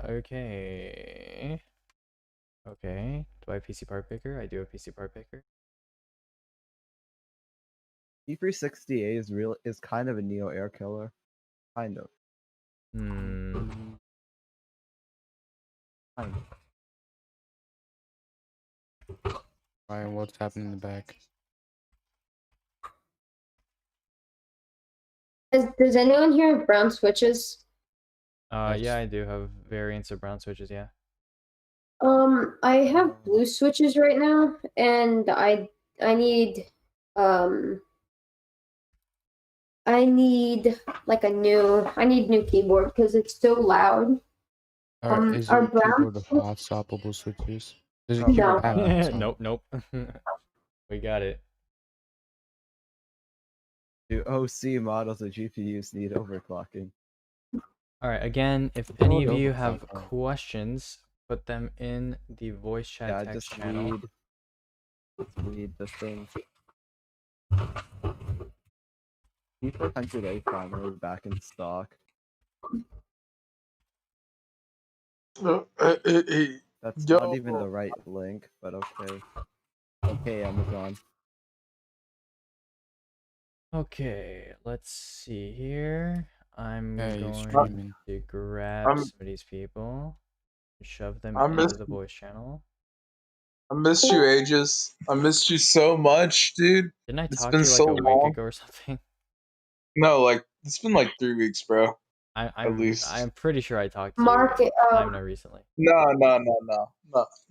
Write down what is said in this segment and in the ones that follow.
Okay. Okay. Do I have PC part picker? I do have PC part picker. E360A is kind of a Neo air killer. Kind of. Hmm. Kind of. Ryan, what's happening in the back? Does anyone here have brown switches? Yeah, I do have variants of brown switches, yeah. I have blue switches right now, and I need I need new keyboard because it's so loud. Is Are your brown keyboard hot swappable switches? Does your No. keyboard have hot swap? Nope. We got it. Do OC models of GPUs need overclocking? Alright, again, if any of you have questions, put them in the voice chat text just channel. read the thing. P400A finally back in stock. That's not even the right link, but okay. Okay, Amazon. Okay, let's see here. I'm going streaming. to grab some of these people, shove them into the voice channel. I missed you, Aegis. I missed you so much, dude. Didn't I It's talk been to you like so a week long. ago or something? No, like it's been like 3 weeks, bro. At least. I'm pretty sure I talked to Mark you sometime recently. No.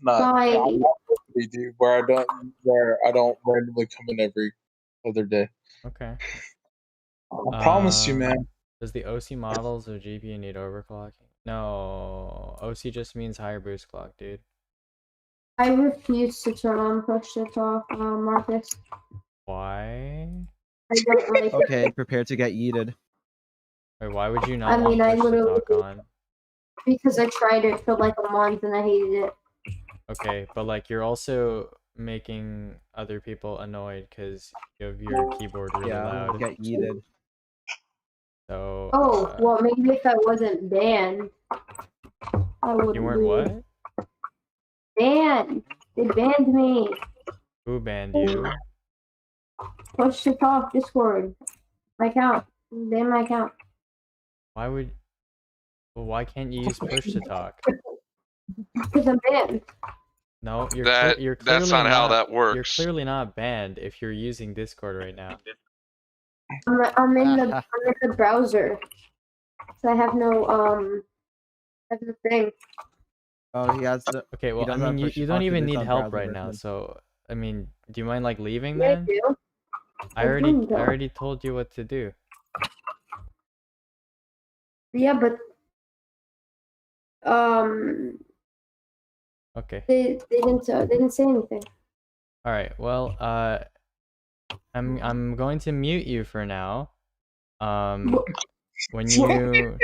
Why? I'm not really, dude. Where I don't randomly come in every other day. Okay. I promise you, man. Does the OC models of GPU need overclocking? No, OC just means higher boost clock, dude. I refuse to turn on push to talk, Marcus. Why? I don't like Okay, prepare to get yeeted. Wait, why would you not want I push to literally talk on? because I tried it for like a month and I hated it. Okay, but like you're also making other people annoyed because you have your keyboard really loud. Get yeeted. So. Well, maybe if I wasn't banned, I would. You weren't what? Banned. They banned me. Who banned you? Push to talk Discord. My account. Ban my account. Why can't you use push to talk? Because I'm banned. No, you're clearly that's not how that works. You're clearly not banned if you're using Discord right now. I'm in the browser, so I have no thing. Oh, he has the. Okay, well, I mean, you don't even need help right now, so I mean, do you mind like leaving then? I do. I already told you what to do. Yeah, but okay. They didn't say anything. All right. Well, I'm going to mute you for now. When you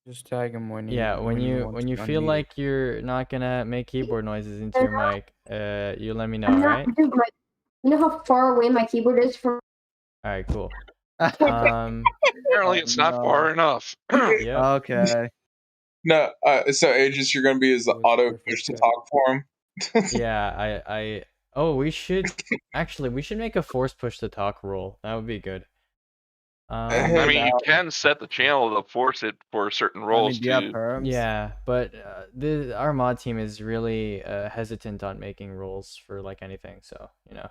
just tag him when when you feel like you're not gonna make keyboard noises into your mic, you let me know, right? Dude, you know how far away my keyboard is from. All right, cool. Apparently, it's not far enough. Yeah. Okay. No, so Aegis, you're gonna be his auto push to talk for him. Yeah, we should make a force push to talk rule. That would be good. I mean, you can set the channel to force it for certain roles too. Yeah, but our mod team is really hesitant on making rules for like anything, so you know.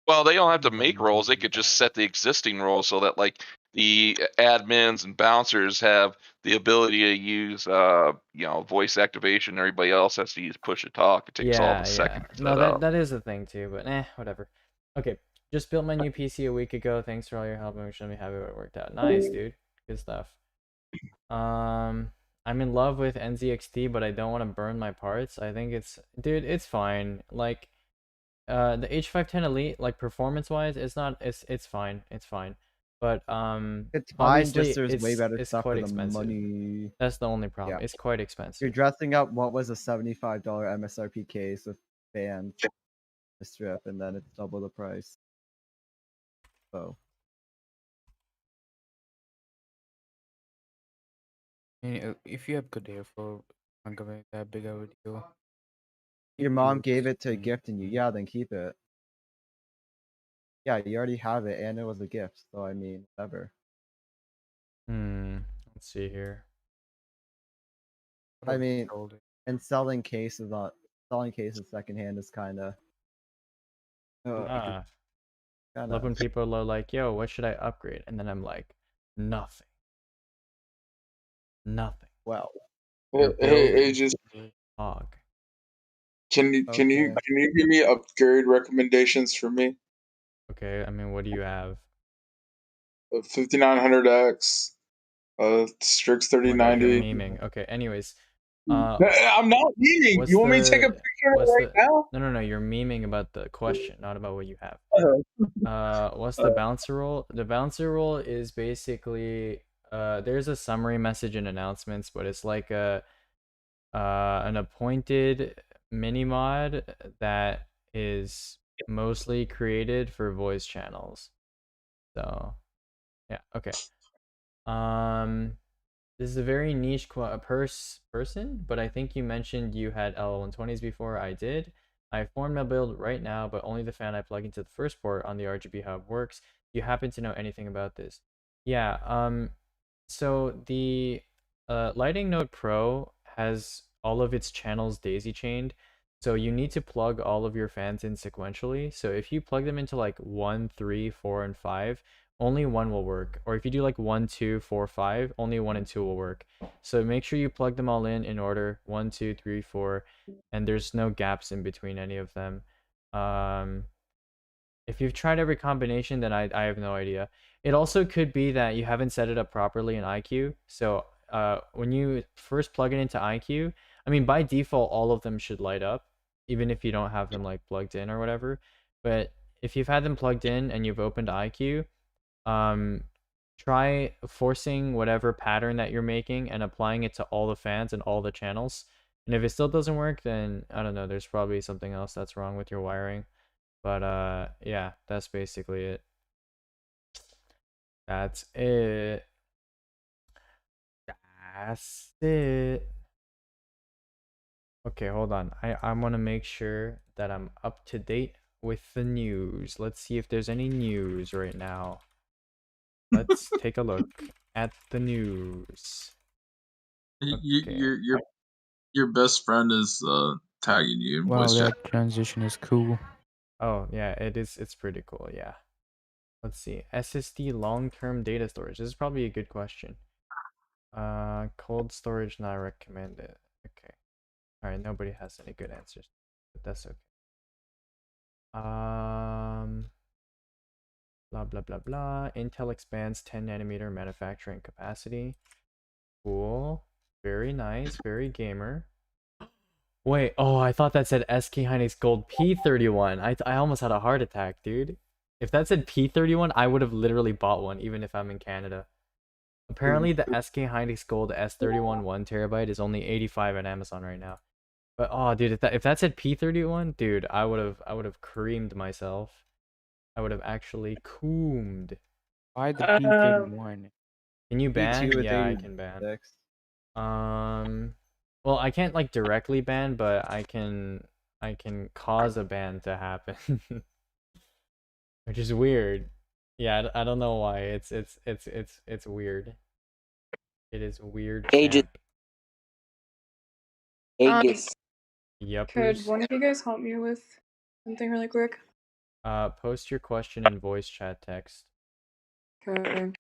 Well, they don't have to make roles; they could just set the existing roles so that like the admins and bouncers have the ability to use voice activation. Everybody else has to use push to talk. It takes all the seconds. No, that is a thing too, but whatever. Okay, just built my new PC a week ago. Thanks for all your help. I'm extremely happy it worked out. Nice, dude. Good stuff. I'm in love with NZXT, but I don't want to burn my parts. I think it's fine. Like, the H510 Elite, like performance-wise, it's fine. It's fine. But it's fine. Just there's way better it's stuff quite for the expensive. money. That's the only problem. Yeah. It's quite expensive. You're dressing up what was a $75 MSRP case with bands, the strip, and then it's double the price. So. If you have good info, not gonna be that big of a deal. Your mom gave it to Mm. gifting you. Yeah, then keep it. Yeah, you already have it, and it was a gift. So I mean, whatever. Let's see here. I mean, Sold it. and selling cases secondhand is kind of. Ah, I love when people are like, "Yo, what should I upgrade?" And then I'm like, "Nothing. Nothing. Well, Your Hey, build Aegis, hog." can you Okay. give me upgrade recommendations for me? Okay, I mean, what do you have? 5900X, Strix Oh my god, you're 3090. memeing. Okay, anyways, I'm not memeing. what's You want me to take a the picture what's right the now? no, you're memeing about the question, not about what you have. What's the Uh, bouncer rule? The bouncer rule is basically there's a summary message and announcements, but it's like a an appointed mini mod that is mostly created for voice channels. So, yeah, okay. This is a very niche person, but I think you mentioned you had L120s before. I did. I formed my build right now, but only the fan I plug into the first port on the RGB hub works. Do you happen to know anything about this? Yeah, so the Lighting Node Pro has all of its channels daisy chained. So you need to plug all of your fans in sequentially. So if you plug them into like 1, 3, 4, and 5, only one will work. Or if you do like 1, 2, 4, 5, only 1 and 2 will work. So make sure you plug them all in order 1, 2, 3, 4, and there's no gaps in between any of them. If you've tried every combination, then I have no idea. It also could be that you haven't set it up properly in iQOO. So when you first plug it into iQOO, I mean, by default, all of them should light up, even if you don't have them like plugged in or whatever. But if you've had them plugged in and you've opened iQOO, try forcing whatever pattern that you're making and applying it to all the fans and all the channels. And if it still doesn't work, then I don't know, there's probably something else that's wrong with your wiring. But yeah, that's basically it. That's it. That's it. Okay, hold on. I want to make sure that I'm up to date with the news. Let's see if there's any news right now. Let's take a look at the news. Okay. Your best friend is tagging you in Wow, voice chat. that transition is cool. Oh, yeah, it is. It's pretty cool. Yeah. Let's see. SSD long-term data storage. This is probably a good question. Cold storage not recommended. Okay. All right, nobody has any good answers, but that's okay. Blah blah blah blah. Intel expands 10 nanometer manufacturing capacity. Cool. Very nice. Very gamer. Wait, oh, I thought that said SK Hynix Gold P31. I almost had a heart attack, dude. If that said P31, I would have literally bought one, even if I'm in Canada. Apparently, the SK Hynix Gold S31 1TB is only 85 on Amazon right now. But oh, dude, if that said P31, dude, I would have creamed myself. I would have actually coomed. Why the P31? Can you ban? P2 with Yeah, I can ban. 86. Well, I can't like directly ban, but I can cause a ban to happen, which is weird. Yeah, I don't know why. It's weird. It is weird. Aegis. chat. Aegis. Yep. Could one of you guys help me with something really quick? Post your question in voice chat text. Okay.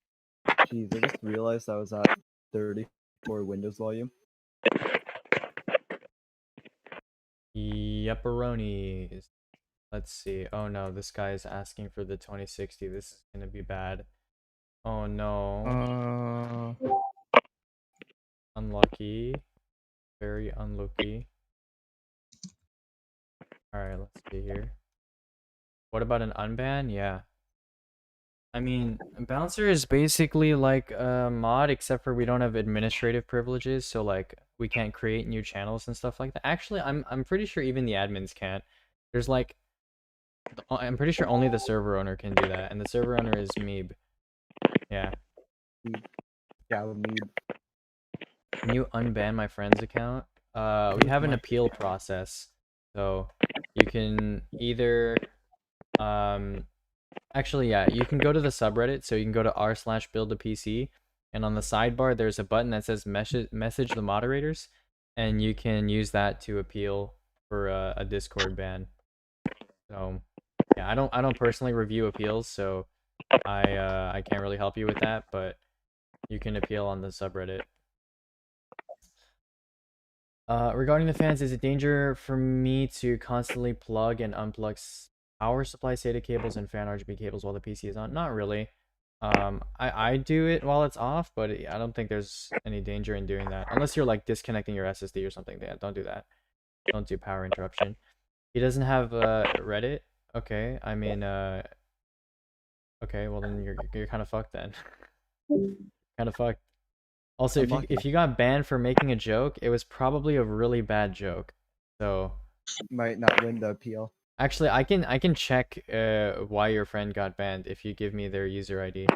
Jeez, I just realized I was at 34 Windows volume. Yepperonis. Let's see. Oh no, this guy is asking for the 2060. This is gonna be bad. Oh no. Unlucky. Very unlucky. Alright, let's see here. What about an unban? Yeah. I mean, Bouncer is basically like a mod, except for we don't have administrative privileges, so like we can't create new channels and stuff like that. Actually, I'm pretty sure even the admins can't. There's like, I'm pretty sure only the server owner can do that, and the server owner is Meeb. Yeah. Yeah, with me. Can you unban my friend's account? We have an appeal process, so you can either actually, yeah, you can go to the subreddit, so you can go to r/build-a-pc, and on the sidebar there's a button that says message the moderators, and you can use that to appeal for a Discord ban. So yeah, I don't personally review appeals, so I can't really help you with that, but you can appeal on the subreddit. Regarding the fans, is it danger for me to constantly plug and unplug power supply SATA cables and fan RGB cables while the PC is on? Not really. I do it while it's off, but I don't think there's any danger in doing that. Unless you're like disconnecting your SSD or something. Yeah, don't do that. Don't do power interruption. He doesn't have Reddit? Okay, I mean, okay, well then you're kind of fucked then. Kind of fucked. Also, if you got banned for making a joke, it was probably a really bad joke. So Might not win the appeal. actually, I can check why your friend got banned if you give me their user ID.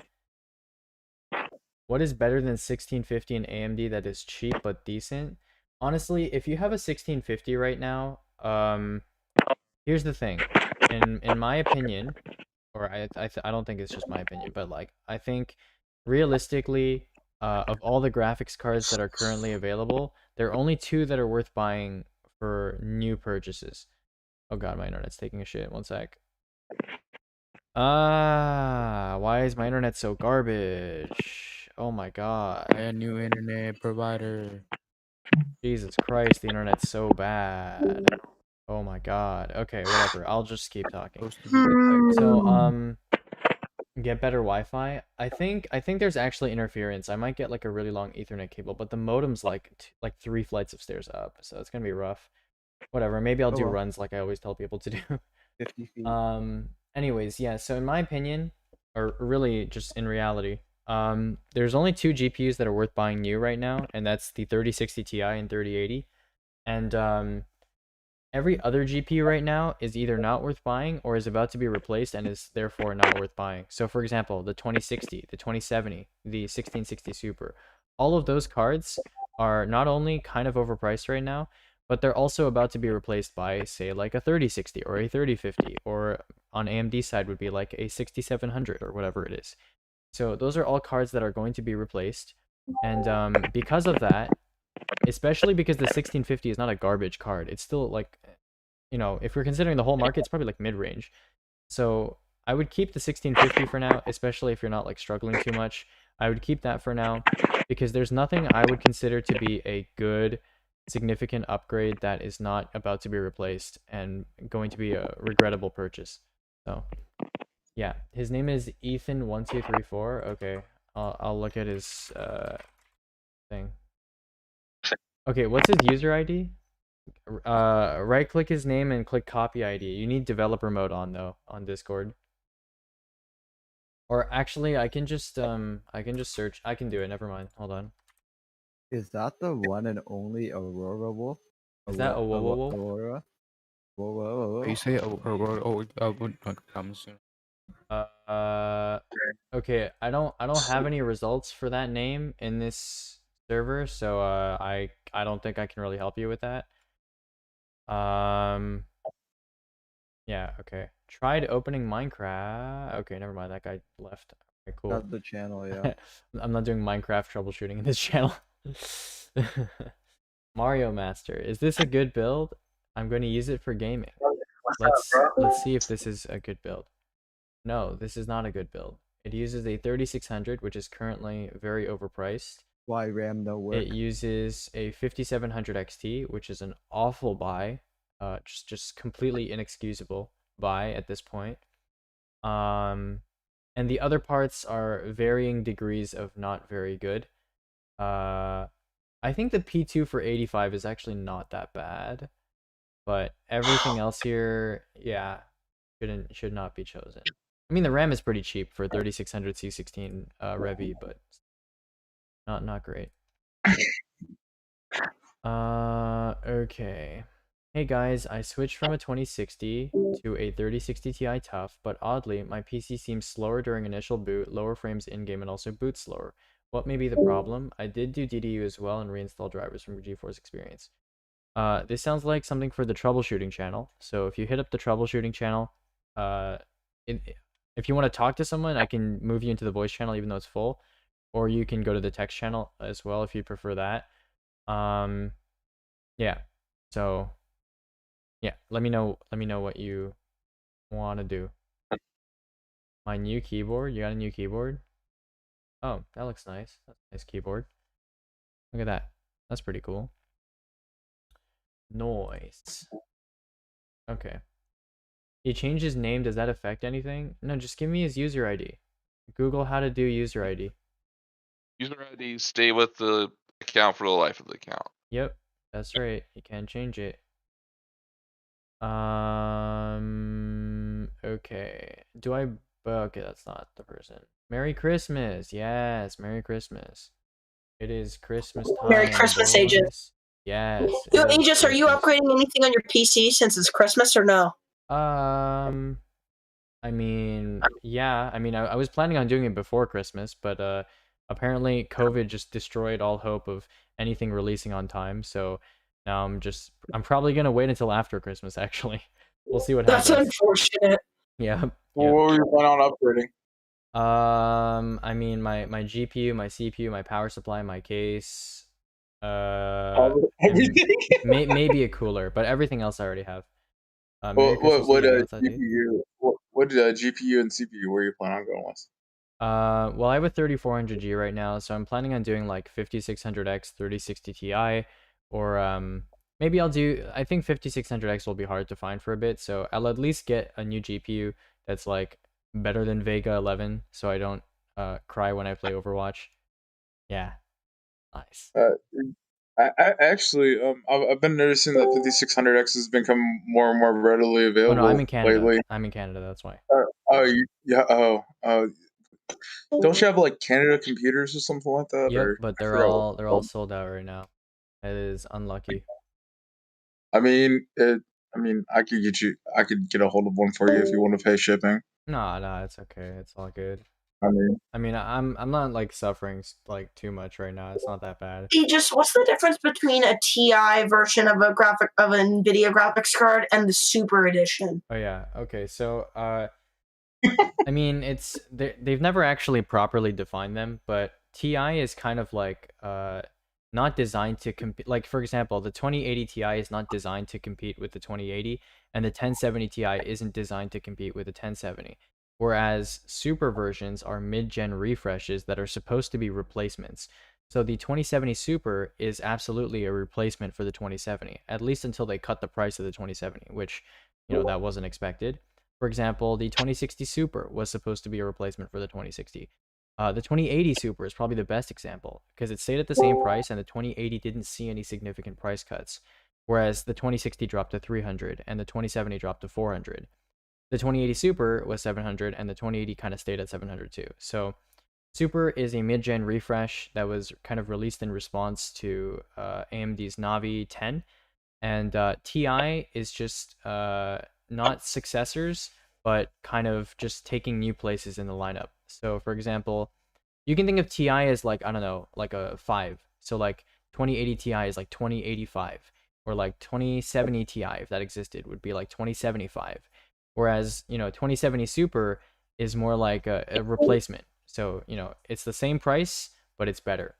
What is better than 1650 and AMD that is cheap but decent? Honestly, if you have a 1650 right now, here's the thing. In my opinion, or I don't think it's just my opinion, but like I think realistically, of all the graphics cards that are currently available, there are only 2 that are worth buying for new purchases. Oh god, my internet's taking a shit. One sec. Why is my internet so garbage? Oh my god. A new internet provider. Jesus Christ, the internet's so bad. Oh my god. Okay, whatever. I'll just keep talking. So, get better Wi-Fi. I think there's actually interference. I might get like a really long Ethernet cable, but the modem's like 3 flights of stairs up, so it's gonna be rough. Whatever. Maybe I'll do well. runs like I always tell people to do. 50 feet. Anyways, yeah. So in my opinion, or really just in reality, there's only 2 GPUs that are worth buying new right now, and that's the 3060 Ti and 3080. And every other GPU right now is either not worth buying or is about to be replaced and is therefore not worth buying. So for example, the 2060, the 2070, the 1660 Super, all of those cards are not only kind of overpriced right now, but they're also about to be replaced by, say, like a 3060 or a 3050, or on AMD side would be like a 6700 or whatever it is. So those are all cards that are going to be replaced, and because of that, especially because the 1650 is not a garbage card, it's still like, you know, if we're considering the whole market, it's probably like mid-range. So I would keep the 1650 for now, especially if you're not like struggling too much. I would keep that for now because there's nothing I would consider to be a good significant upgrade that is not about to be replaced and going to be a regrettable purchase. So yeah, his name is Ethan1234. Okay, I'll look at his thing. Okay, what's his user ID? Right click his name and click copy ID. You need developer mode on though on Discord. Or actually, I can just search. I can do it. Never mind. Hold on. Is that the one and only Aurora Wolf? Is that Aurora? Aurora? You say comes soon. Okay. I don't have any results for that name in this server, so I don't think I can really help you with that. Yeah. Okay. Tried opening Minecraft. Okay, never mind. That guy left. Okay, cool. That's the channel, yeah. I'm not doing Minecraft troubleshooting in this channel. Mario Master, is this a good build? I'm going to use it for gaming. Let's see if this is a good build. No, this is not a good build. It uses a 3600, which is currently very overpriced. Why RAM no work? It uses a 5700 XT, which is an awful buy. Just completely inexcusable buy at this point. And the other parts are varying degrees of not very good. I think the P2 for 85 is actually not that bad, but everything else here, yeah, should not be chosen. I mean, the RAM is pretty cheap for 3600 C16 Revy, but not great. Okay. Hey guys, I switched from a 2060 to a 3060 Ti Tough, but oddly, my PC seems slower during initial boot, lower frames in-game, and also boots slower. what may be the problem? I did do DDU as well and reinstall drivers from GeForce Experience. This sounds like something for the troubleshooting channel. So if you hit up the troubleshooting channel, if you want to talk to someone, I can move you into the voice channel even though it's full, or you can go to the text channel as well if you prefer that. Yeah. So yeah, let me know what you want to do. My new keyboard. You got a new keyboard? Oh, that looks nice. That's a nice keyboard. Look at that. That's pretty cool. Noise. Okay. He changed his name. Does that affect anything? No, just give me his user ID. Google how to do user ID. User ID, stay with the account for the life of the account. Yep, that's right. You can change it. Okay. Okay, that's not the person. Merry Christmas. Yes, Merry Christmas. It is Christmas time. Merry Christmas, boys. Aegis. Yes. Yo, it is Aegis, are you Christmas. upgrading anything on your PC since it's Christmas or no? I mean, yeah. I mean, I was planning on doing it before Christmas, but apparently COVID just destroyed all hope of anything releasing on time. So now I'm probably gonna wait until after Christmas. Actually, we'll see what That's happens. unfortunate. Yeah. What were you planning on upgrading? I mean, my GPU, my CPU, my power supply, my case, Everything. maybe a cooler, but everything else I already have. Merry What Christmas what to you. What's that, dude? GPU? What GPU and CPU were you planning on going with? Well, I have a 3400G right now, so I'm planning on doing like 5600X 3060 Ti, or maybe I think 5600X will be hard to find for a bit, so I'll at least get a new GPU that's like better than Vega 11, so I don't cry when I play Overwatch. Yeah, nice. I actually I've been noticing that 5600X has become more and more readily Oh available no, I'm in Canada. lately. I'm in Canada, that's why. Don't you have like Canada computers or something like that? Yep, Or but I they're forgot what all it's they're called. all sold out right now. It is unlucky. I mean, I could get a hold of one for you if you want to pay shipping. No, it's okay. It's all good. I mean, I'm not like suffering like too much right now. It's not that bad. Aegis, what's the difference between a TI version of an NVIDIA graphics card and the Super Edition? Oh yeah. Okay. So I mean, they've never actually properly defined them, but TI is kind of like not designed to compete. Like for example, the 2080 Ti is not designed to compete with the 2080, and the 1070 Ti isn't designed to compete with the 1070. Whereas super versions are mid-gen refreshes that are supposed to be replacements. So the 2070 Super is absolutely a replacement for the 2070, at least until they cut the price of the 2070, which, that wasn't expected. For example, the 2060 Super was supposed to be a replacement for the 2060. The 2080 Super is probably the best example because it stayed at the same price and the 2080 didn't see any significant price cuts, whereas the 2060 dropped to 300 and the 2070 dropped to 400. The 2080 Super was 700 and the 2080 kind of stayed at 700 too. So Super is a mid-gen refresh that was kind of released in response to AMD's Navi 10, and Ti is just not successors, but kind of just taking new places in the lineup. So for example, you can think of Ti as like, I don't know, like a 5. So like 2080 Ti is like 2085, or like 2070 Ti, if that existed, would be like 2075. Whereas, 2070 Super is more like a replacement. So, it's the same price, but it's better.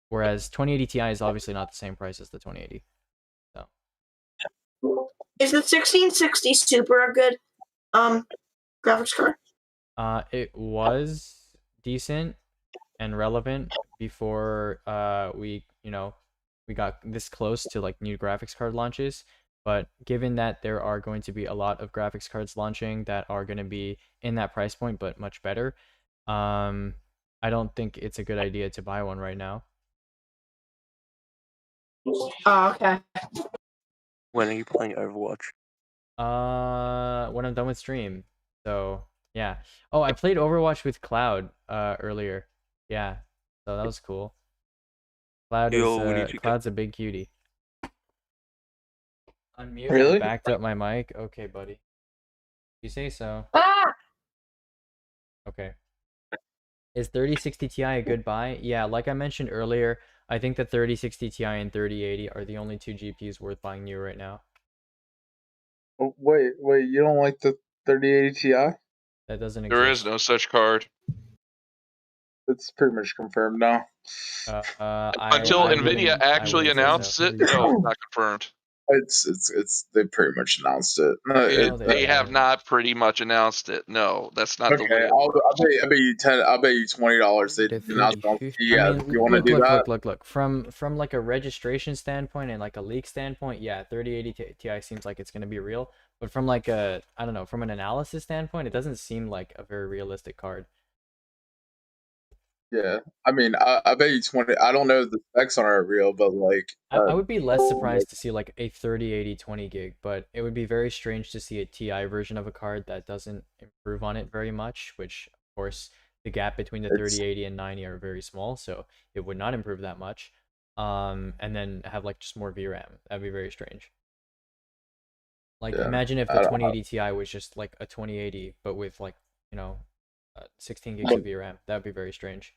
Whereas 2080 Ti is obviously not the same price as the 2080. So. Is the 1660 Super a good graphics card? It was decent and relevant before we got this close to like new graphics card launches. But given that there are going to be a lot of graphics cards launching that are going to be in that price point but much better, I don't think it's a good idea to buy one right now. Oh, okay. When are you playing Overwatch? When I'm done with stream. So yeah. Oh, I played Overwatch with Cloud earlier. Yeah. So that was cool. Cloud's a big cutie. Unmute. Really? I backed up my mic. Okay, buddy. You say so. Ah! Okay. Is 3060 Ti a good buy? Yeah, like I mentioned earlier, I think the 3060 Ti and 3080 are the only two GPUs worth buying new right now. Oh, wait, you don't like the 3080 Ti? That doesn't There exist. is no such card. It's pretty much confirmed now. Until I Nvidia wouldn't- I actually wouldn't say announced so. it, no, it's not confirmed. It's they pretty much announced it. No, No, They have not pretty much announced it. No, that's not the way okay, it I'll works. bet you I'll bet you $20 they announced it on CES. I mean, you want to do that? look. From like a registration standpoint and like a leak standpoint, yeah, 3080 Ti seems like it's gonna be real. But from like a, I don't know, from an analysis standpoint, it doesn't seem like a very realistic card. Yeah, I mean, I bet you 20. I don't know if the specs on it are real, but like, I would be less surprised to see like a 3080 20 gig, but it would be very strange to see a Ti version of a card that doesn't improve on it very much, which of course the gap between the 3080 and 90 are very small, so it would not improve that much. And then have like just more VRAM. That'd be very strange. Like imagine if the 2080 Ti was just like a 2080 but with like, 16 gigs of VRAM. That would be very strange.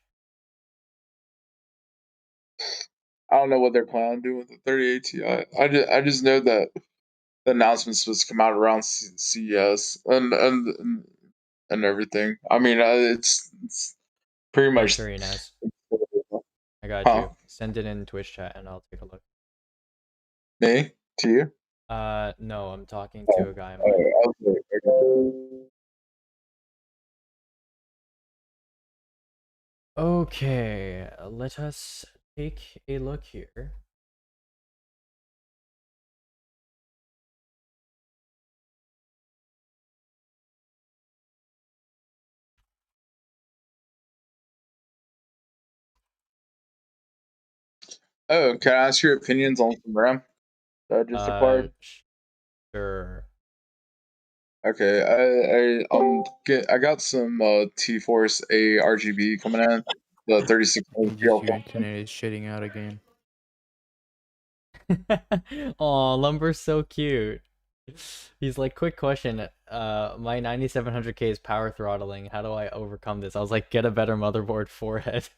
I don't know what they're planning on doing with the 3080 Ti. I just know that the announcements supposed to come out around CES and everything. I mean, it's pretty much. Sure, Inez. I got you. Send it in Twitch chat and I'll take a look. Me? To you? No, I'm talking to a guy. Okay, let us take a look here. Oh, can I ask your opinions on some RAM that I just acquired? Sure. Okay, I got some T-Force A RGB coming in, the 3600. Your internet is shitting out again. Aw, Lumber's so cute. He's like, quick question. My 9700K is power throttling. How do I overcome this? I was like, get a better motherboard, forehead.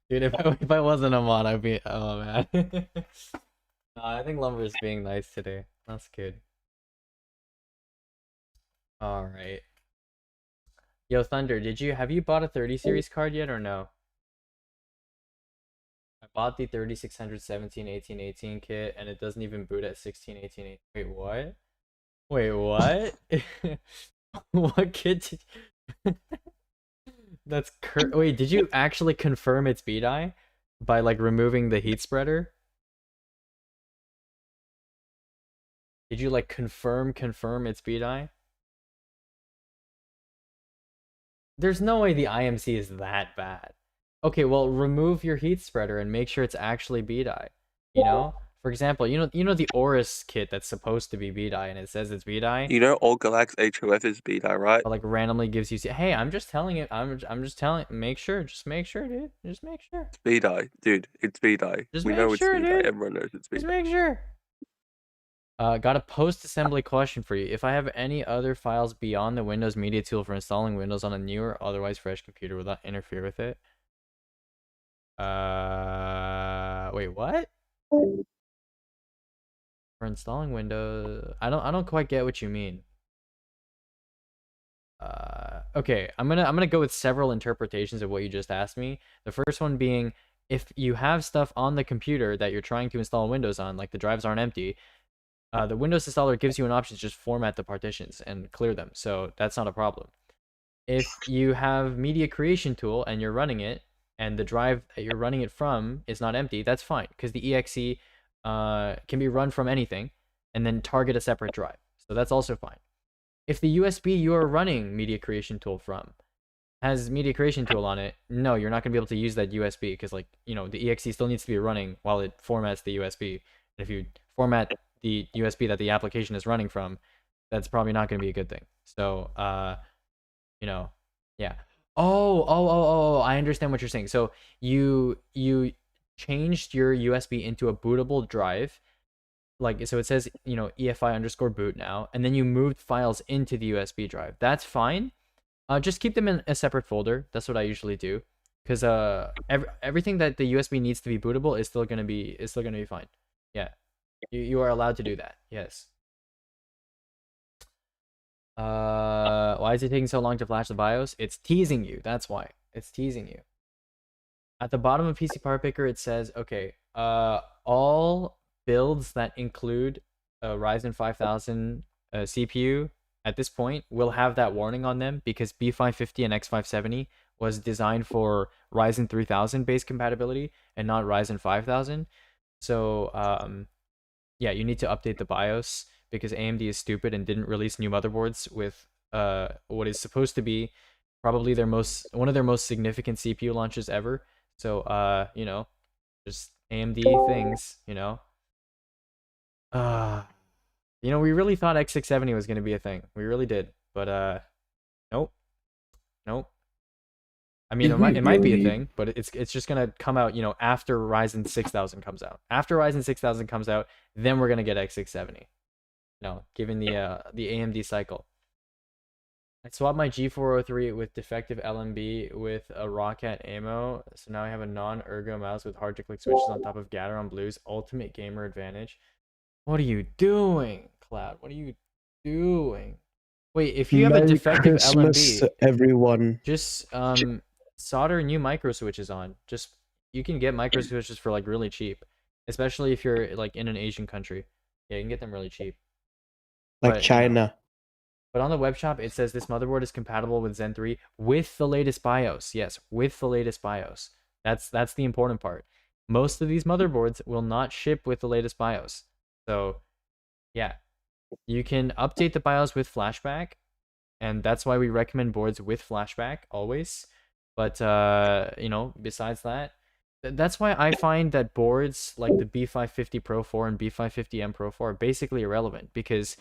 Dude, if I wasn't a mod, I'd be. Oh man. No, I think Lumber's being nice today. That's good. All right. Yo, Thunder, have you bought a 30 series card yet or no? I bought the 3600 17 18 18 kit and it doesn't even boot at 16 18 18. Wait, what? Wait, what? What kit did That's wait, did you actually confirm it's BDI by like removing the heat spreader? Did you like confirm it's BDI? There's no way the IMC is that bad. Okay, well, remove your heat spreader and make sure it's actually BDI. You know? For example, you know the Oris kit that's supposed to be BDI and it says it's BDI? You know Orgalax HOF is BDI, right? But like randomly gives you, hey, I'm just telling you, I'm just telling, make sure, dude. Just make sure. It's BDI, dude. It's BDI. We know it's BDI. Dude. Everyone knows it's BDI. Just make sure. Got a post-assembly question for you. If I have any other files beyond the Windows Media Tool for installing Windows on a new or otherwise fresh computer, will that interfere with it? Wait, what? For installing Windows, I don't quite get what you mean. Okay, I'm gonna go with several interpretations of what you just asked me. The first one being, if you have stuff on the computer that you're trying to install Windows on, like the drives aren't empty, the Windows installer gives you an option to just format the partitions and clear them, so that's not a problem. If you have Media Creation Tool and you're running it, and the drive that you're running it from is not empty, that's fine, because the exe can be run from anything, and then target a separate drive, so that's also fine. If the USB you are running Media Creation Tool from has Media Creation Tool on it, no, you're not going to be able to use that USB, because the exe still needs to be running while it formats the USB. And if you format the USB that the application is running from, that's probably not going to be a good thing. So, yeah. Oh, I understand what you're saying. So you changed your USB into a bootable drive, so it says, EFI _boot now, and then you moved files into the USB drive. That's fine. Just keep them in a separate folder. That's what I usually do, because everything that the USB needs to be bootable is still gonna be fine. Yeah, you are allowed to do that. Yes. Why is it taking so long to flash the BIOS? It's teasing you. That's why. It's teasing you. At the bottom of PC Power Picker, it says, okay, all builds that include a Ryzen 5000 CPU at this point will have that warning on them because B550 and X570 was designed for Ryzen 3000 base compatibility and not Ryzen 5000. So, yeah, you need to update the BIOS because AMD is stupid and didn't release new motherboards with what is supposed to be probably one of their most significant CPU launches ever. So, you know, just AMD things, you know. You know, we really thought X670 was going to be a thing. We really did. But, nope. Nope. I mean, it might be a thing, but it's just going to come out, you know, after Ryzen 6000 comes out. After Ryzen 6000 comes out, then we're going to get X670. No, given the AMD cycle. I swapped my G403 with defective LMB with a Roccat ammo, so now I have a non-ergo mouse with hard-to-click switches on top of Gateron Blue's ultimate gamer advantage. What are you doing, Cloud? What are you doing? Wait, if you have a defective LMB, everyone. just solder new micro switches on. You can get micro switches for like really cheap, especially if you're like in an Asian country. Yeah, you can get them really cheap. Like But, China. But on the web shop, it says this motherboard is compatible with Zen 3 with the latest BIOS. Yes, with the latest BIOS. That's the important part. Most of these motherboards will not ship with the latest BIOS. So, yeah. You can update the BIOS with flashback, and that's why we recommend boards with flashback always. But, you know, besides that, that's why I find that boards like the B550 Pro 4 and B550M Pro 4 are basically irrelevant, because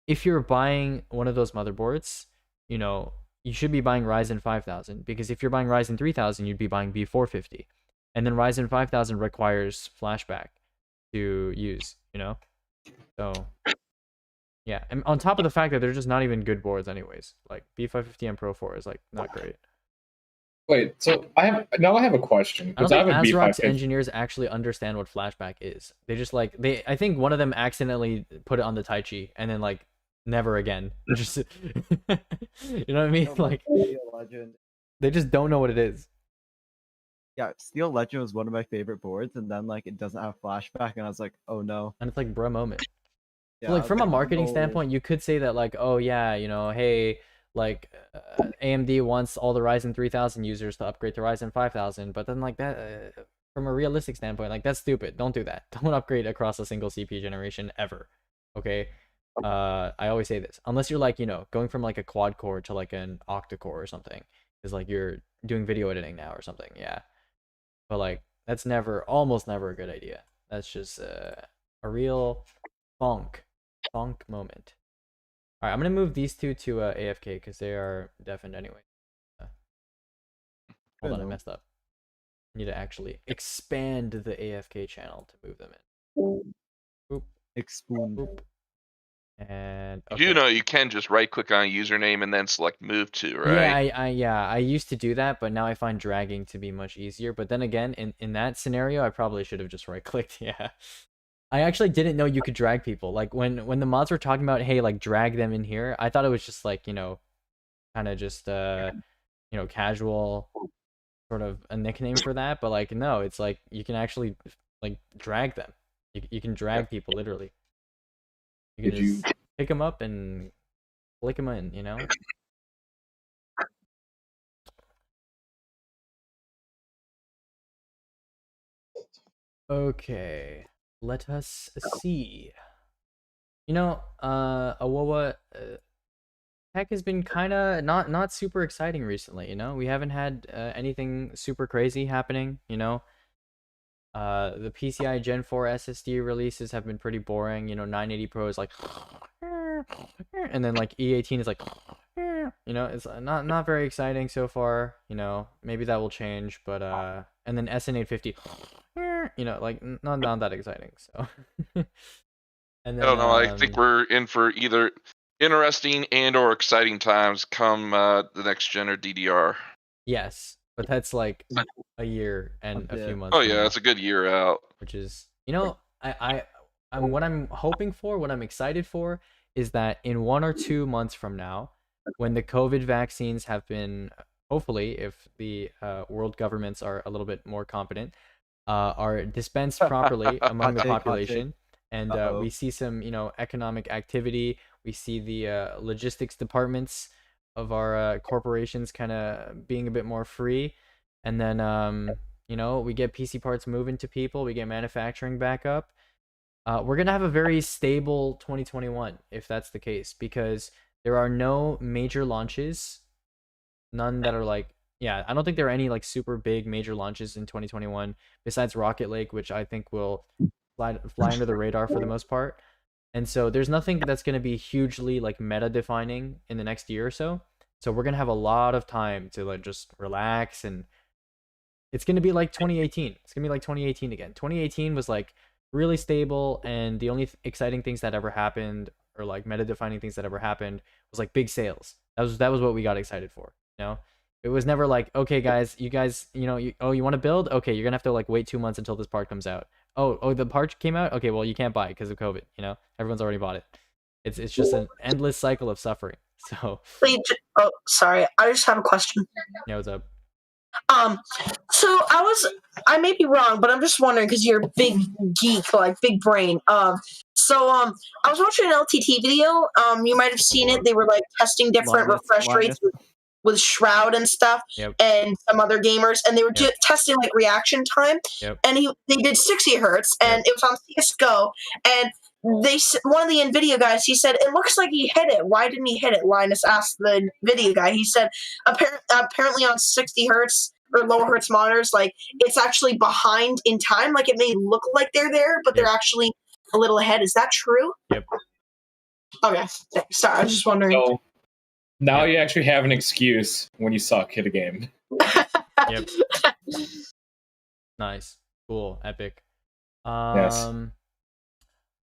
if you're buying one of those motherboards, you know, you should be buying Ryzen 5000, because if you're buying Ryzen 3000, you'd be buying B450. And then Ryzen 5000 requires flashback to use, you know? So, yeah. And on top of the fact that they're just not even good boards anyways. Like, B550M Pro 4 is, like, not great. Wait, so I have a question. I don't Because I think have a ASRock's B550. engineers actually understand what flashback is. They just, like, I think one of them accidentally put it on the Taichi, and then, like, never again. Just, you know what I mean? Like, Steel Legend. they just don't know what it is. Yeah, Steel Legend was one of my favorite boards, and then like it doesn't have flashback, and I was like, oh no. And it's like, bruh moment. Yeah, So, I like, was from a marketing no. standpoint, you could say that, like, oh yeah, you know, hey, like, AMD wants all the Ryzen 3000 users to upgrade to Ryzen 5000, but then, like, that, from a realistic standpoint, like, that's stupid. Don't do that. Don't upgrade across a single CPU generation ever. Okay? I always say this. Unless you're, like, you know, going from, like, a quad core to, like, an octa-core or something. Because, like, you're doing video editing now or something. Yeah. But, like, that's almost never a good idea. That's just a real funk moment. Alright, I'm gonna move these two to AFK because they are deafened anyway. Hold on, I messed up. I need to actually expand the AFK channel to move them in. Boop. Expand. Boop. And You do know you can just right click on a username and then select move to, right? Yeah, I used to do that, but now I find dragging to be much easier. But then again, in that scenario, I probably should have just right clicked. Yeah. I actually didn't know you could drag people. Like, when the mods were talking about, hey, like, drag them in here, I thought it was just, like, you know, kind of just, you know, casual sort of a nickname for that. But, like, no, it's, like, you can actually, like, drag them. You can drag people, literally. You can just pick them up and click them in, you know? Okay. Let us see. You know, Awowa, tech has been kind of not super exciting recently, you know? We haven't had anything super crazy happening, you know? The PCI Gen 4 SSD releases have been pretty boring, you know. 980 Pro is like, and then like E18 is like, you know, it's not very exciting so far, you know. Maybe that will change, but and then SN850, you know, like not that exciting. So, and then I don't know. I think we're in for either interesting and or exciting times come the next gen or DDR. Yes, but that's like a year and a few months. Oh from yeah, now, it's a good year out. which is, I'm what I'm hoping for, what I'm excited for, is that in 1 or 2 months from now, when the COVID vaccines have been, hopefully, if the world governments are a little bit more competent, are dispensed properly among the Hot take, hot take. population, and we see some, economic activity. We see the logistics departments of our corporations kind of being a bit more free, and then we get PC parts moving to people. We get manufacturing back up. We're gonna have a very stable 2021 if that's the case, because there are no major launches, none that are like, I don't think there are any like super big major launches in 2021 besides Rocket Lake, which I think will fly under the radar for the most part. And so there's nothing that's going to be hugely like meta defining in the next year or so. So we're going to have a lot of time to like just relax, and it's going to be like 2018. It's going to be like 2018 again. 2018 was like really stable, and the only exciting things that ever happened, or like meta defining things that ever happened, was like big sales. That was what we got excited for, It was never like, okay guys, you want to build? Okay, you're going to have to like wait 2 months until this part comes out. Oh, the part came out? Okay, well, you can't buy it because of COVID, Everyone's already bought it. It's just an endless cycle of suffering. So Oh, sorry. I just have a question. yeah, what's up? So I may be wrong, but I'm just wondering, because you're a big geek, like big brain. I was watching an LTT video. You might have seen it. They were like testing different refresh rates with Shroud and stuff, and some other gamers, and they were testing like reaction time. And they did 60 hertz, and it was on CS:GO, and one of the NVIDIA guys, he said, it looks like he hit it. Why didn't he hit it? Linus asked the NVIDIA guy. He said, apparently on 60 hertz or lower hertz monitors, like it's actually behind in time. Like it may look like they're there, but they're actually a little ahead. Is that true? Yep. Okay. Sorry, I was just wondering. So now you actually have an excuse when you suck at a game. Yep. Nice. Cool. Epic. Yes.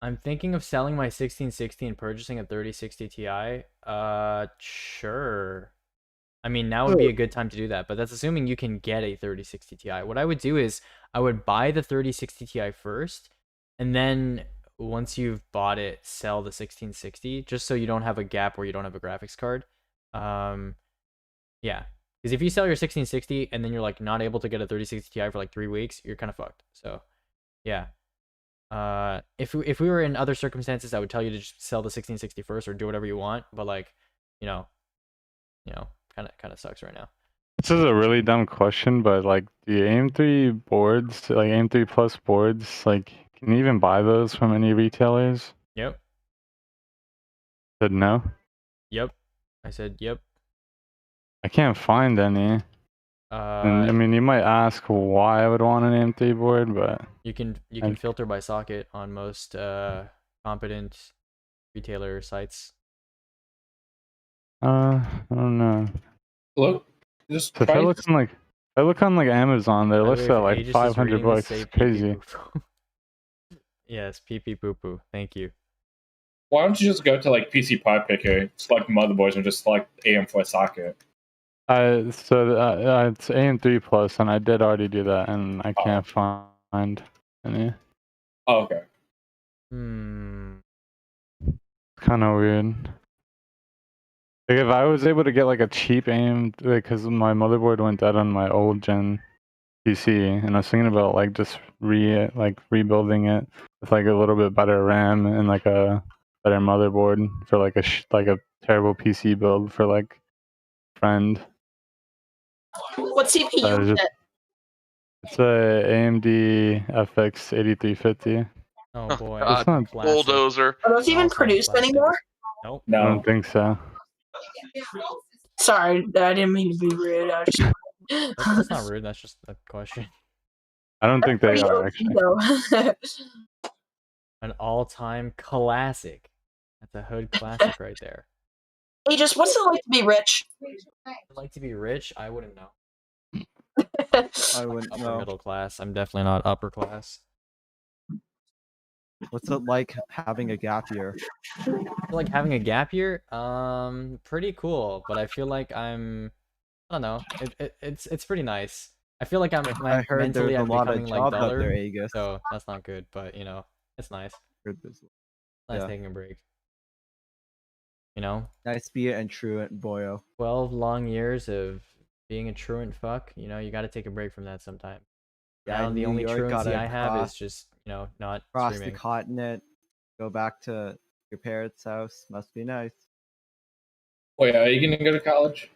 I'm thinking of selling my 1660 and purchasing a 3060 Ti. Sure. I mean, now would be a good time to do that, but that's assuming you can get a 3060 Ti. What I would do is I would buy the 3060 Ti first, and then once you've bought it, sell the 1660, just so you don't have a gap where you don't have a graphics card. Yeah. Because if you sell your 1660 and then you're like not able to get a 3060 Ti for like 3 weeks, you're kind of fucked. So, yeah. If we were in other circumstances, I would tell you to just sell the 1660 first or do whatever you want. But like, kind of sucks right now. This is a really dumb question, but like the AM3 boards, like AM3 Plus boards, like can you even buy those from any retailers? Yep. Said no. Yep. I said yep. I can't find any. And, I mean, you might ask why I would want an AM3 board, but you can filter by socket on most competent retailer sites. I don't know. Look, just if I look on like Amazon, they're listed at like $500. It's crazy. Yes, pee poo poo. Thank you. Why don't you just go to like PC Pie Picker, select motherboards, and just select AM4 socket? It's AM3 Plus, and I did already do that, and I can't find any. Oh, okay. Kind of weird. Like if I was able to get like a cheap AM, because my motherboard went dead on my old gen PC, and I was thinking about like just rebuilding it with like a little bit better RAM and like a better motherboard for like a terrible PC build for like friend. What CPU is it? It's a AMD FX 8350. Oh boy, God, bulldozer. Are those even produced anymore? Nope. No, I don't think so. Sorry, I didn't mean to be rude. That's not rude. That's just a question. I don't think they are actually. An all-time classic. That's a hood classic right there. Hey, just what's it like to be rich? Like to be rich? I wouldn't know. I wouldn't upper know. Middle class. I'm definitely not upper class. What's it like having a gap year? I feel like having a gap year, pretty cool. But I feel like I don't know. It's pretty nice. I feel like I heard mentally there's a I'm lot of becoming like jobs out duller, there, Aegis. so that's not good. But you know, it's nice. Heard there's- Nice yeah. taking a break. You know, Nice being and truant boyo. 12 long years of being a truant fuck. You know, you got to take a break from that sometime. Yeah, Now the New only York truancy gotta I have cross- is just not Cross streaming. the continent, go back to your parents' house. Must be nice. Wait, are you gonna go to college?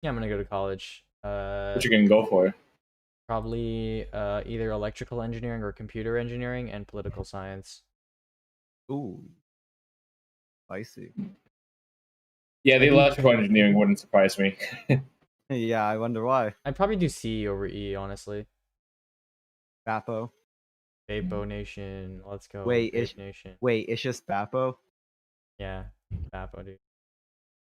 Yeah, I'm gonna go to college. What you gonna go for? Probably either electrical engineering or computer engineering and political science. Ooh, spicy. Yeah, the electrical engineering wouldn't surprise me. Yeah, I wonder why. I'd probably do C over E, honestly. Bapo. Vapo Nation, let's go. Wait, Vape Nation. it's just Bapo. Yeah, Vapo, dude.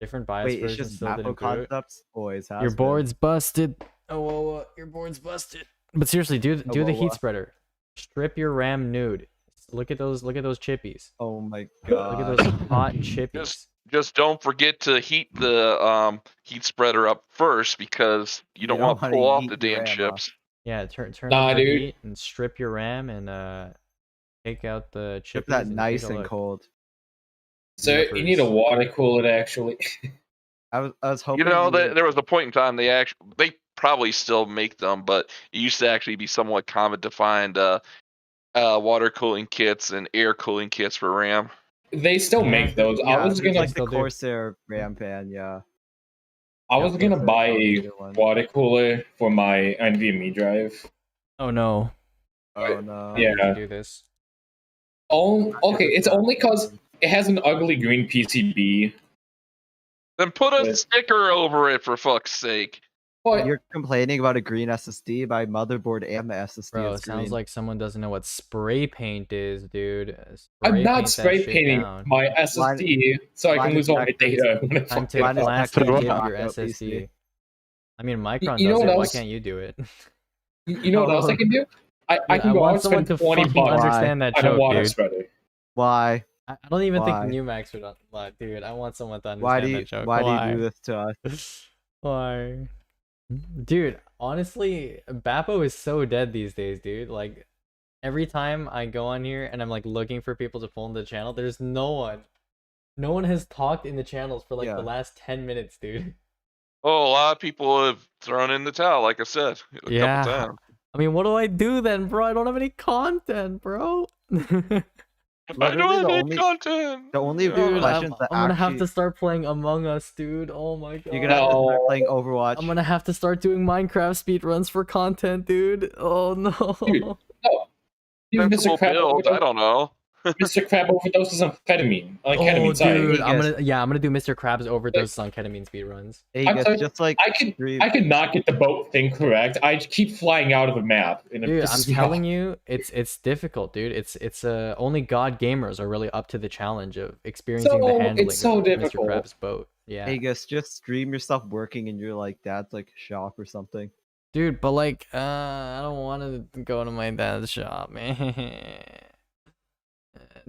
Different bias Wait, it's versions just still Bapo didn't boot. concepts. Always has. Your been. board's busted. Oh, whoa, your board's busted. But seriously, do Oh, the whoa, heat whoa. spreader. Strip your RAM nude. Look at those chippies. Oh my god. Look at those hot chippies. Just don't forget to heat the heat spreader up first because you don't don't want to wanna pull off heat the your damn RAM up. chips. Yeah, turn Nah, up the dude. heat and strip your RAM and take out the chippies. Keep that and nice take a and look. cold. So you need a Nippers. water cooler actually. I was hoping. You know, you would- there was a point in time they probably still make them, but it used to actually be somewhat common to find water cooling kits and air cooling kits for RAM. They still make those. Yeah, I was it's gonna like the Still do. Corsair RAM fan. Yeah. I was gonna Corsair buy probably a good one. water cooler for my NVMe drive. Oh no. Oh no. Yeah. How did you do this? Oh, okay. It's only because it has an ugly green PCB. Then put a But- sticker over it for fuck's sake. But You're complaining about a green SSD. My motherboard and the SSD Bro, is it sounds green. like someone doesn't know what spray paint is, dude. I'm Spray not paint that spray shit painting down. my SSD so I Line can lose all my detectors. data. When I Time to Mine is blast actually your a your knockout SSD. PC. I mean, Micron you know does what it. Why else? can't you do it? You know what else I can do? I Dude, can go out want and someone spend to 20 fucking bucks understand that on a joke, water dude. spreader. Why? I don't even Why? think Numax would lie, dude. I want someone to understand Why do you? that joke. Why do you do this to us? Why? Dude, honestly, Bappo is so dead these days, dude. Like, every time I go on here and I'm like looking for people to pull in the channel, there's no one. No one has talked in the channels for like Yeah. the last 10 minutes, dude. Oh, a lot of people have thrown in the towel, like I said a Yeah. couple times. I mean, what do I do then, bro? I don't have any content, bro. Dude, I Literally don't the have only- content. The only I'm questions that gonna have actually to start playing Among Us, dude. Oh my god. you're gonna have to start No. playing Overwatch. I'm gonna have to start doing Minecraft speedruns for content, dude. Oh no. Dude, No. Even Sensible Mr. Crab, build, I don't know. Mr. Crab overdoses on ketamine. Like Oh, ketamine, sorry. dude, I'm Vegas. gonna do Mr. Krabs overdoses on ketamine speedruns. Aegis, sorry, just like I could not get the boat thing correct. I keep flying out of the map. And it Dude, I'm pisses me telling off. you, it's difficult, dude. It's only god gamers are really up to the challenge of experiencing the So- handling it's so of Mr. difficult. Krabs' boat. Yeah. Aegis, just stream yourself working in your like dad's like shop or something. Dude, but like, I don't want to go to my dad's shop, man.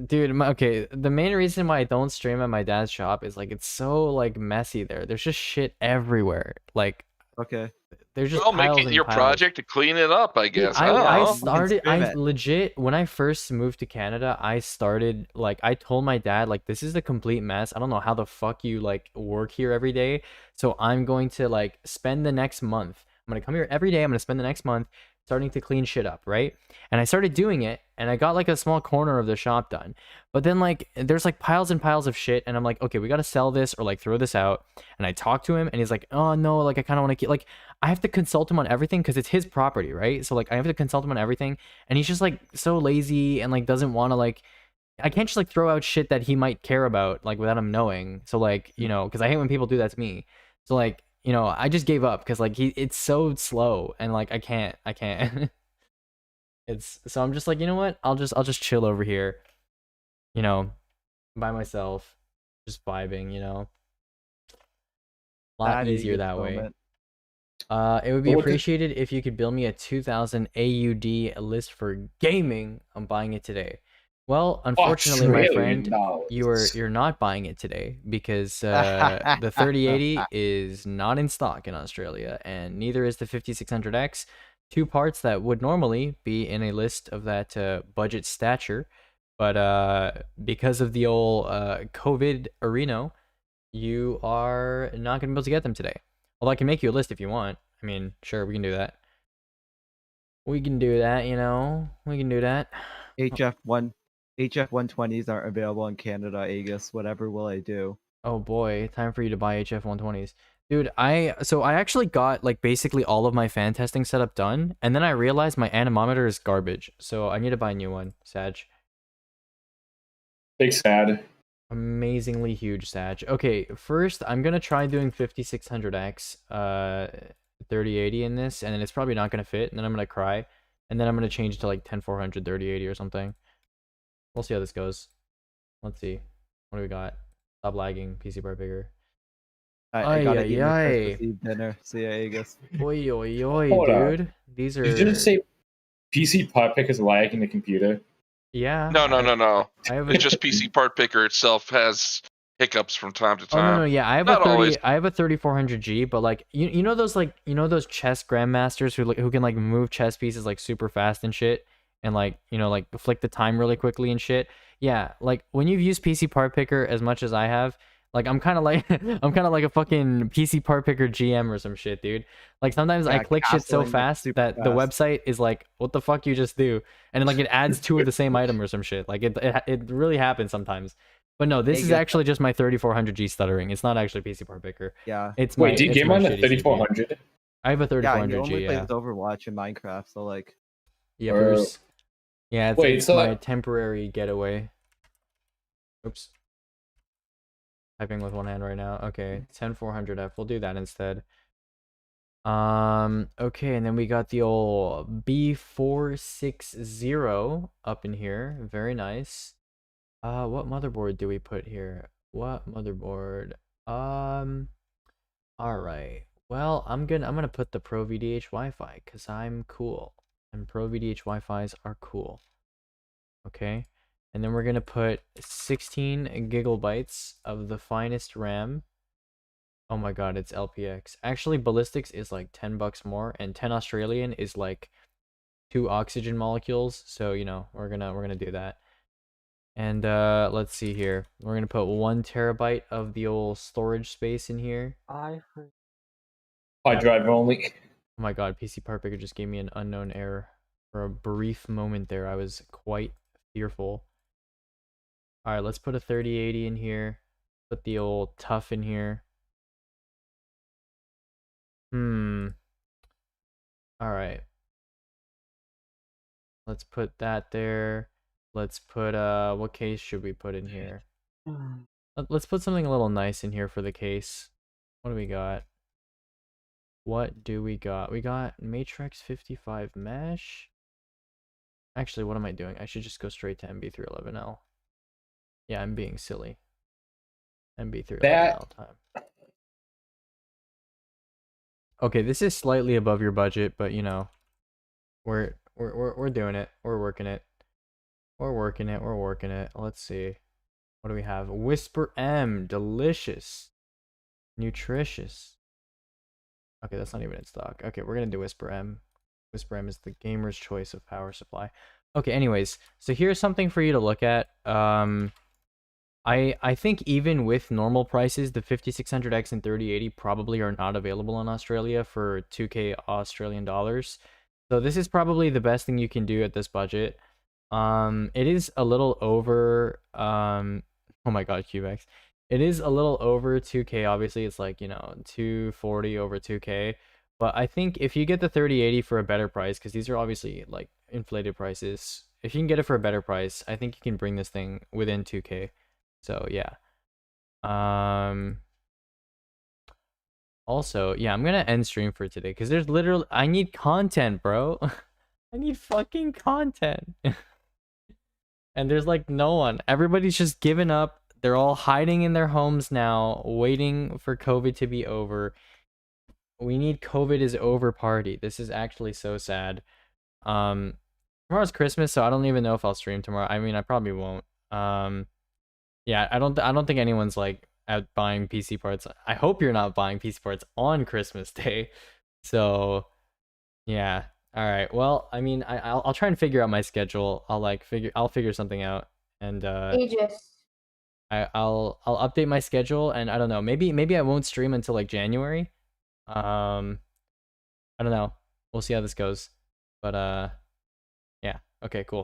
Dude, okay, the main reason why I don't stream at my dad's shop is like it's so like messy there. There's just shit everywhere. Like, Okay. there's just Well, make piles it and your piles. project to clean it up, I Dude, guess. I I don't know. started, stream I it. legit, when I first moved to Canada, I started, like, I told my dad, like, this is a complete mess. I don't know how the fuck you, like, work here every day. So I'm going to, like, spend the next month. I'm going to come here every day. I'm going to spend the next month starting to clean shit up, right? And I started doing it, and I got, like, a small corner of the shop done. But then, like, there's, like, piles and piles of shit, and I'm like, okay, we got to sell this or, like, throw this out. And I talked to him, and he's like, oh, no, like, I kind of want to keep, like, I have to consult him on everything because it's his property, right? So like I have to consult him on everything, and he's just like so lazy and like doesn't want to like. I can't just like throw out shit that he might care about like without him knowing. So like because I hate when people do that to me. So like I just gave up because like it's so slow and like I can't. It's so I'm just like what? I'll just chill over here, by myself, just vibing. A lot That easier Aegis that way. moment. It would be But what did- appreciated if you could build me a 2000 AUD list for gaming. I'm buying it today. Well, unfortunately, my Australian friend, you're not buying it today because the 3080 is not in stock in Australia, and neither is the 5600X. Two parts that would normally be in a list of that budget stature, but because of the old COVID arena, you are not gonna be able to get them today. Although I can make you a list if you want. I mean, sure, we can do that. We can do that, you know. We can do that. HF120s aren't available in Canada, Aegis. Whatever will I do? Oh boy, time for you to buy HF120s. Dude, I actually got like basically all of my fan testing setup done, and then I realized my anemometer is garbage, so I need to buy a new one, Sag. Big sad. Amazingly huge, Sag. Okay, first I'm gonna try doing 5600X 3080 in this, and then it's probably not gonna fit, and then I'm gonna cry, and then I'm gonna change to like 10400 3080 or something. We'll see how this goes. Let's see. What do we got? Stop lagging. PC bar bigger. I gotta eat my Christmas Eve dinner. See ya, Aegis. Oi, oi, oi, Hold on. dude. These are. Did you just say PC Pod Pick is lagging the computer? Yeah. No. I have It's just PC Part Picker itself has hiccups from time to Oh time. no, yeah, I have Not a 30. always. I have a 3400G, but like you know those those chess grandmasters who can like move chess pieces like super fast and shit, and like like flick the time really quickly and shit. Yeah, like when you've used PC Part Picker as much as I have, like I'm kind of like a fucking PC Part Picker GM or some shit, dude. Like sometimes I Yeah, click shit so castling it fast super that the fast. website is like, what the fuck you just do, and then, like it adds two of the same item or some shit. Like it really happens sometimes. But no, this is Aegis. actually just my 3400G stuttering. It's not actually PC Part Picker. Yeah. It's Wait, my, do you it's game my on the shitty CPU. 3400? I have a Yeah, he 3400G. only plays Yeah. Overwatch and Minecraft, so like. Yeah, Or- Bruce. Yeah, it's, Wait, it's so my like- temporary getaway. Oops. Typing with one hand right now. Okay, 10400F. We'll do that instead. Okay, and then we got the old B460 up in here. Very nice. What motherboard do we put here? What motherboard? All right. Well, I'm gonna put the Pro VDH Wi-Fi because I'm cool, and Pro VDH Wi-Fi's are cool. Okay, and then we're gonna put 16 gigabytes of the finest RAM. Oh my god, it's LPX. Actually, Ballistics is like $10 more, and 10 Australian is like 2 oxygen molecules. So we're gonna do that. And let's see here. We're gonna put 1 terabyte of the old storage space in here. Hard drive only. Oh my god, PC Part Picker just gave me an unknown error. For a brief moment there, I was quite fearful. Alright, let's put a 3080 in here. Put the old tough in here. Alright. Let's put that there. Let's put what case should we put in here? Let's put something a little nice in here for the case. What do we got? What do we got? We got Matrix 55 mesh. Actually, what am I doing? I should just go straight to MB311L. Yeah, I'm being silly. MB311L time. Okay, this is slightly above your budget, but we're doing it. We're working it. We're working it. We're working it. Let's see. What do we have? Whisper M, delicious, nutritious. Okay, that's not even in stock. Okay, we're gonna do Whisper M. Whisper M is the gamer's choice of power supply. Okay, anyways, so here's something for you to look at. I think even with normal prices, the 5600X and 3080 probably are not available in Australia for 2K Australian dollars. So this is probably the best thing you can do at this budget. It is a little over oh my god, Cubex. It is a little over 2K. Obviously, it's like, 240 over 2K. But I think if you get the 3080 for a better price, because these are obviously like inflated prices, if you can get it for a better price, I think you can bring this thing within 2K. So yeah. Also, yeah, I'm gonna end stream for today because there's literally I need content, bro. I need fucking content. And there's like no one. Everybody's just given up. They're all hiding in their homes now, waiting for COVID to be over. We need COVID is over party. This is actually so sad. Tomorrow's Christmas, so I don't even know if I'll stream tomorrow. I mean, I probably won't. Yeah, I don't think anyone's like out buying PC parts. I hope you're not buying PC parts on Christmas Day. So, yeah. All right. Well, I mean, I'll try and figure out my schedule. I'll figure something out, and Aegis. I'll update my schedule, and I don't know. Maybe I won't stream until like January. I don't know. We'll see how this goes. But yeah. Okay. Cool.